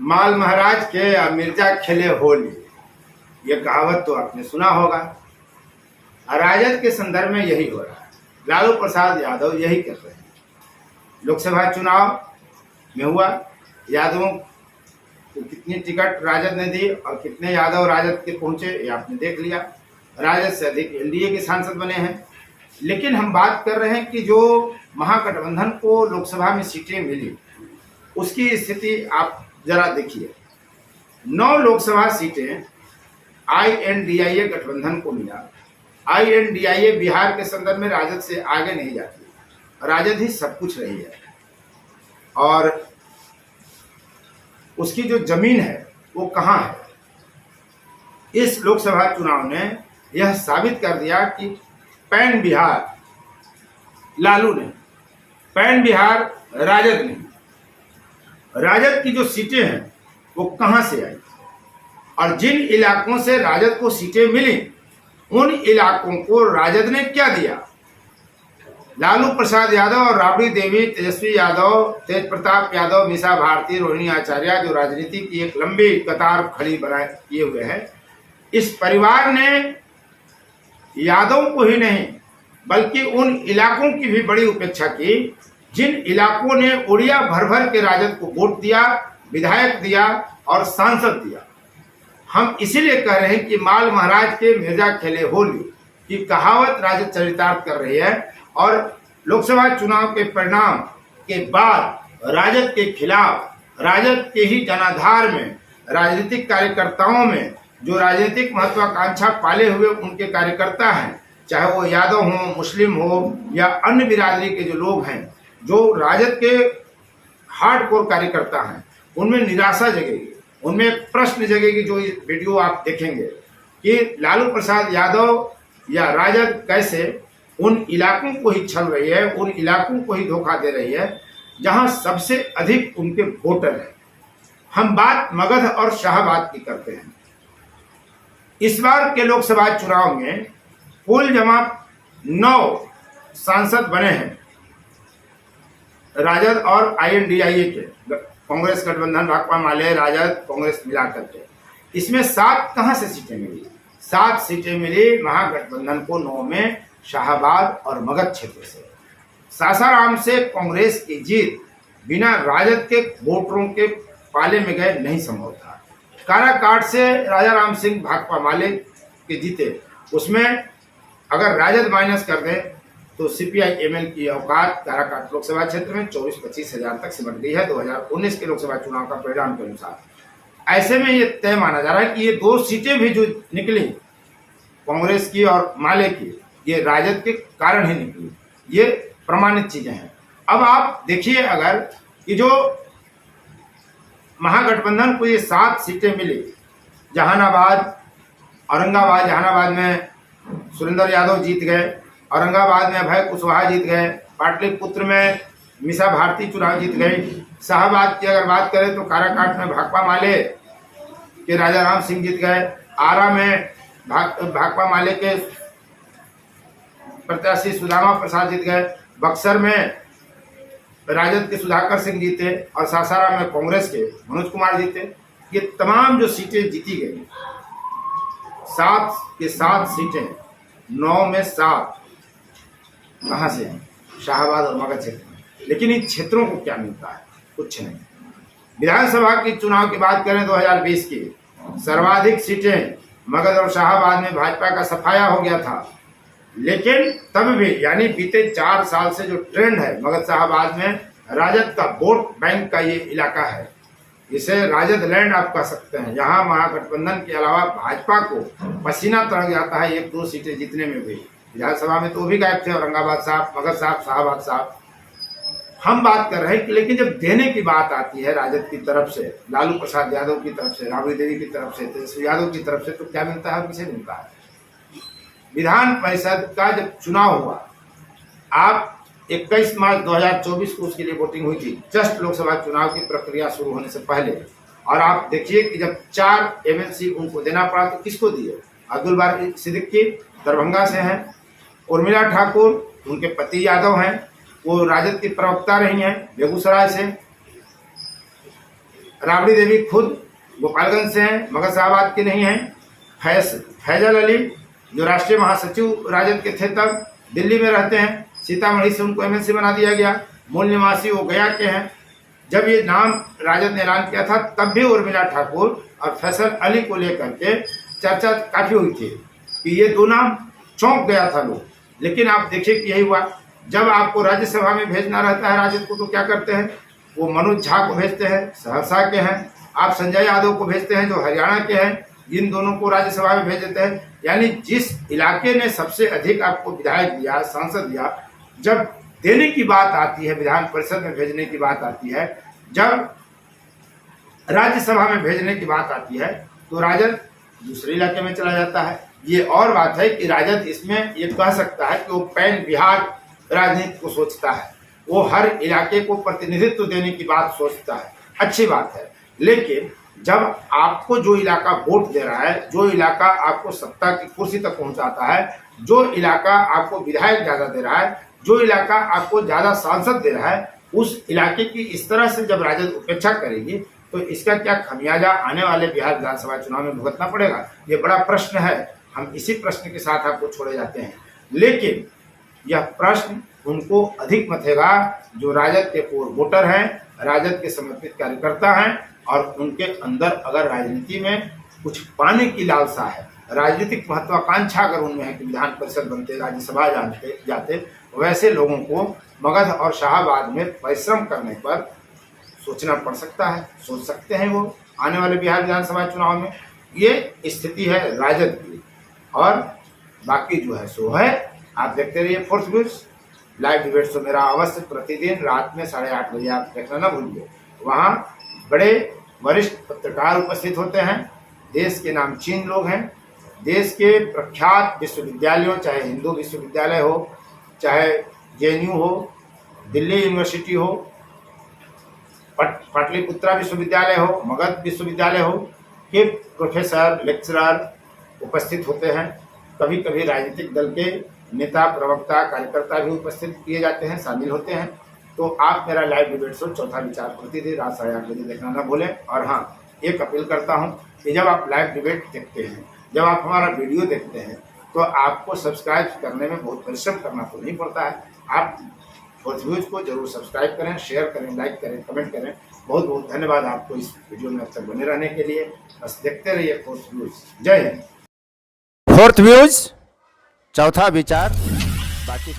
माल महाराज के मिर्जा खेले होली, ये कहावत तो आपने सुना होगा। राजद के संदर्भ में यही हो रहा है। लालू प्रसाद यादव यही कर रहे हैं। लोकसभा चुनाव में हुआ, यादवों को कितनी टिकट राजद ने दी और कितने यादव राजद के पहुंचे, ये आपने देख लिया। राजद से अधिक एनडीए के सांसद बने हैं। लेकिन हम बात कर रहे हैं कि जो महागठबंधन को लोकसभा में सीटें मिली, उसकी स्थिति आप जरा देखिए। 9 लोकसभा सीटें INDIA गठबंधन को मिला। INDIA बिहार के संदर्भ में राजद से आगे नहीं जाती, राजद ही सब कुछ रही है। और उसकी जो जमीन है वो कहाँ है? इस लोकसभा चुनाव ने यह साबित कर दिया कि पैन बिहार लालू ने, पैन बिहार राजद ने, राजद की जो सीटें हैं वो कहां से आई और जिन इलाकों से राजद को सीटें मिली उन इलाकों को राजद ने क्या दिया? लालू प्रसाद यादव और राबड़ी देवी, तेजस्वी यादव, तेज प्रताप यादव, मीसा भारती, रोहिणी आचार्य, जो राजनीति की एक लंबी कतार खड़ी बनाए किए हुए हैं, इस परिवार ने यादव को ही नहीं बल्कि उन इलाकों की भी बड़ी उपेक्षा की जिन इलाकों ने उड़िया भर भर के राजद को वोट दिया, विधायक दिया और सांसद दिया। हम इसीलिए कह रहे हैं कि माल महाराज के मिर्जा खेले होली की कहावत राजद चरितार्थ कर रही है। और लोकसभा चुनाव के परिणाम के बाद राजद के खिलाफ, राजद के ही जनाधार में, राजनीतिक कार्यकर्ताओं में जो राजनीतिक महत्वाकांक्षा पाले हुए उनके कार्यकर्ता हैं, चाहे वो यादव हो, मुस्लिम हो या अन्य बिरादरी के जो लोग हैं, जो राजद के हार्डकोर कार्यकर्ता हैं, उनमें निराशा जगेगी, उनमें एक प्रश्न जगेगी। जो वीडियो आप देखेंगे कि लालू प्रसाद यादव या राजद कैसे उन इलाकों को ही छल रही है, उन इलाकों को ही धोखा दे रही है जहां सबसे अधिक उनके वोटर हैं। हम बात मगध और शाहबाद की करते हैं। इस बार के लोकसभा चुनाव में कुल जमा 9 सांसद बने हैं राजद और INDIA के, कांग्रेस गठबंधन, भाकपा माले, राजद, कांग्रेस मिलाकर के। इसमें 7 कहां से सीटें मिली? 7 सीटें मिली महागठबंधन को 9 में शाहबाद और मगध क्षेत्र से। सासाराम से कांग्रेस की जीत बिना राजद के वोटरों के पाले में गए नहीं संभव था। काराकाट से राजा राम सिंह भाकपा माले के जीते, उसमें अगर राजद माइनस कर दे तो CPI-ML की औकात काराकाट लोकसभा क्षेत्र में 24-25 हजार तक सिमट गई है 2019 के लोकसभा चुनाव का परिणाम के अनुसार। ऐसे में ये तय माना जा रहा है कि ये 2 सीटें भी जो निकली कांग्रेस की और माले की, ये राजद के कारण ही निकली। ये प्रमाणित चीजें हैं। अब आप देखिए, अगर कि जो महागठबंधन को ये 7 सीटें मिली, जहानाबाद, औरंगाबाद, जहानाबाद में सुरेंद्र यादव जीत गए, औरंगाबाद में अभय कुशवाहा जीत गए, पाटलिपुत्र में मीसा भारती चुनाव जीत गई, शाहबाद की अगर बात करें तो काराकाट में भाकपा माले के राजा राम सिंह जीत गए, आरा में भाकपा माले के प्रत्याशी सुदामा प्रसाद जीत गए, बक्सर में राजद के सुधाकर सिंह जीते और सासाराम में कांग्रेस के मनोज कुमार जीते। ये तमाम जो सीटें जीती गई, 7 के 7 सीटें, 9 में 7 कहां से हैं? शाहबाद और मगध क्षेत्र में। लेकिन इन क्षेत्रों को क्या मिलता है? कुछ नहीं। विधानसभा की चुनाव की बात करें 2020 की, सर्वाधिक सीटें मगध और शाहबाद में भाजपा का सफाया हो गया था। लेकिन तब भी, यानी बीते 4 साल से जो ट्रेंड है, मगध शाहबाद में राजद का वोट बैंक का ये इलाका है, इसे राजद लैंड आप कह सकते हैं। यहाँ महागठबंधन के अलावा भाजपा को पसीना तड़ जाता है 1-2 सीटें जीतने में भी। विधानसभा में तो भी गायब थे, औरंगाबाद साहब, मगध साहब, शाहबाद साहब। हम बात कर रहे हैं कि लेकिन जब देने की बात आती है राजद की तरफ से, लालू प्रसाद यादव की तरफ से, राबड़ी देवी की तरफ से, तेजस्वी यादव की तरफ से, तो क्या मिलता है? किसे मिलता है? विधान परिषद का जब चुनाव हुआ, आप 21 मार्च 2024 को उसके लिए वोटिंग हुई थी, जस्ट लोकसभा चुनाव की प्रक्रिया शुरू होने से पहले। और आप देखिए कि जब 4 MLC उनको देना पड़ा तो किसको दिए? अब्दुल बारी सिद्दीकी दरभंगा से हैं, उर्मिला ठाकुर उनके पति यादव हैं, वो राजद की प्रवक्ता रही हैं बेगूसराय से, राबड़ी देवी खुद गोपालगंज से हैं, मगहसाबाद की नहीं हैं। फैजल अली जो राष्ट्रीय महासचिव राजद के थे तब दिल्ली में रहते हैं, सीतामढ़ी से उनको एमएलसी बना दिया गया। मूल निवासी वो गया के हैं। जब ये नाम राजद ने ऐलान किया था तब भी उर्मिला ठाकुर और फैसल अली को लेकर के चर्चा काफी हुई थी कि ये दो नाम चौंक गया था लोग। लेकिन आप देखिए कि यही हुआ, जब आपको राज्यसभा में भेजना रहता है राजद को तो क्या करते हैं, वो मनोज झा को भेजते हैं, सहरसा के हैं। आप संजय यादव को भेजते हैं जो हरियाणा के हैं, इन दोनों को राज्यसभा में भेज देते हैं। यानी जिस इलाके ने सबसे अधिक आपको विधायक दिया, सांसद दिया, जब देने की बात आती है, विधान परिषद में भेजने की बात आती है, जब राज्यसभा में भेजने की बात आती है, तो राजद दूसरे इलाके में चला जाता है। ये और बात है कि राजद इसमें ये कह सकता है कि वो पैन बिहार राजनीति को सोचता है, वो हर इलाके को प्रतिनिधित्व देने की बात सोचता है, अच्छी बात है। लेकिन जब आपको जो इलाका वोट दे रहा है, जो इलाका आपको सत्ता की कुर्सी तक पहुंचाता है, जो इलाका आपको विधायक ज्यादा दे रहा है, जो इलाका आपको ज्यादा सांसद दे रहा है, उस इलाके की इस तरह से जब राजद उपेक्षा करेगी तो इसका क्या खमियाजा आने वाले बिहार विधानसभा चुनाव में भुगतना पड़ेगा, ये बड़ा प्रश्न है। हम इसी प्रश्न के साथ आपको छोड़े जाते हैं। लेकिन यह प्रश्न उनको अधिक मथेगा जो राजद के पूर्व वोटर हैं, राजद के समर्पित कार्यकर्ता हैं, और उनके अंदर अगर राजनीति में कुछ पाने की लालसा है, राजनीतिक महत्वाकांक्षा अगर उनमें है कि विधान परिषद बनते, राज्यसभा जाते, वैसे लोगों को मगध और शाहाबाद में परिश्रम करने पर सोचना पड़ सकता है, सोच सकते हैं वो आने वाले बिहार विधानसभा चुनाव में। ये स्थिति है राजद की, और बाकी जो है सो है। आप देखते रहिए fourth views live debate show मेरा अवश्य प्रतिदिन रात में 8:30 बजे आप देखना ना भूलिए। वहाँ बड़े वरिष्ठ पत्रकार उपस्थित होते हैं, देश के नामचीन लोग हैं, देश के प्रख्यात विश्वविद्यालयों, चाहे हिंदू विश्वविद्यालय हो, चाहे जेएनयू हो, दिल्ली यूनिवर्सिटी हो, पाटलिपुत्रा विश्वविद्यालय हो, मगध विश्वविद्यालय हो, के प्रोफेसर लेक्चरर उपस्थित होते हैं। कभी कभी राजनीतिक दल के नेता, प्रवक्ता, कार्यकर्ता भी उपस्थित किए जाते हैं, शामिल होते हैं। तो आप मेरा लाइव डिबेट शो चौथा विचार प्रतिदिन रात 8:30 बजे देखना ना भूलें। और हाँ, एक अपील करता हूँ कि जब आप लाइव डिबेट देखते हैं, जब आप हमारा वीडियो देखते हैं, तो आपको सब्सक्राइब करने में बहुत परिश्रम करना तो नहीं पड़ता है। आप फोर्थ व्यूज को जरूर सब्सक्राइब करें, शेयर करें, लाइक करें, कमेंट करें। बहुत बहुत धन्यवाद आपको इस वीडियो में अब तक बने रहने के लिए। बस देखते रहिए फोर्थ व्यूज। जय हिंद। फोर्थ व्यूज चौथा विचार, बाकी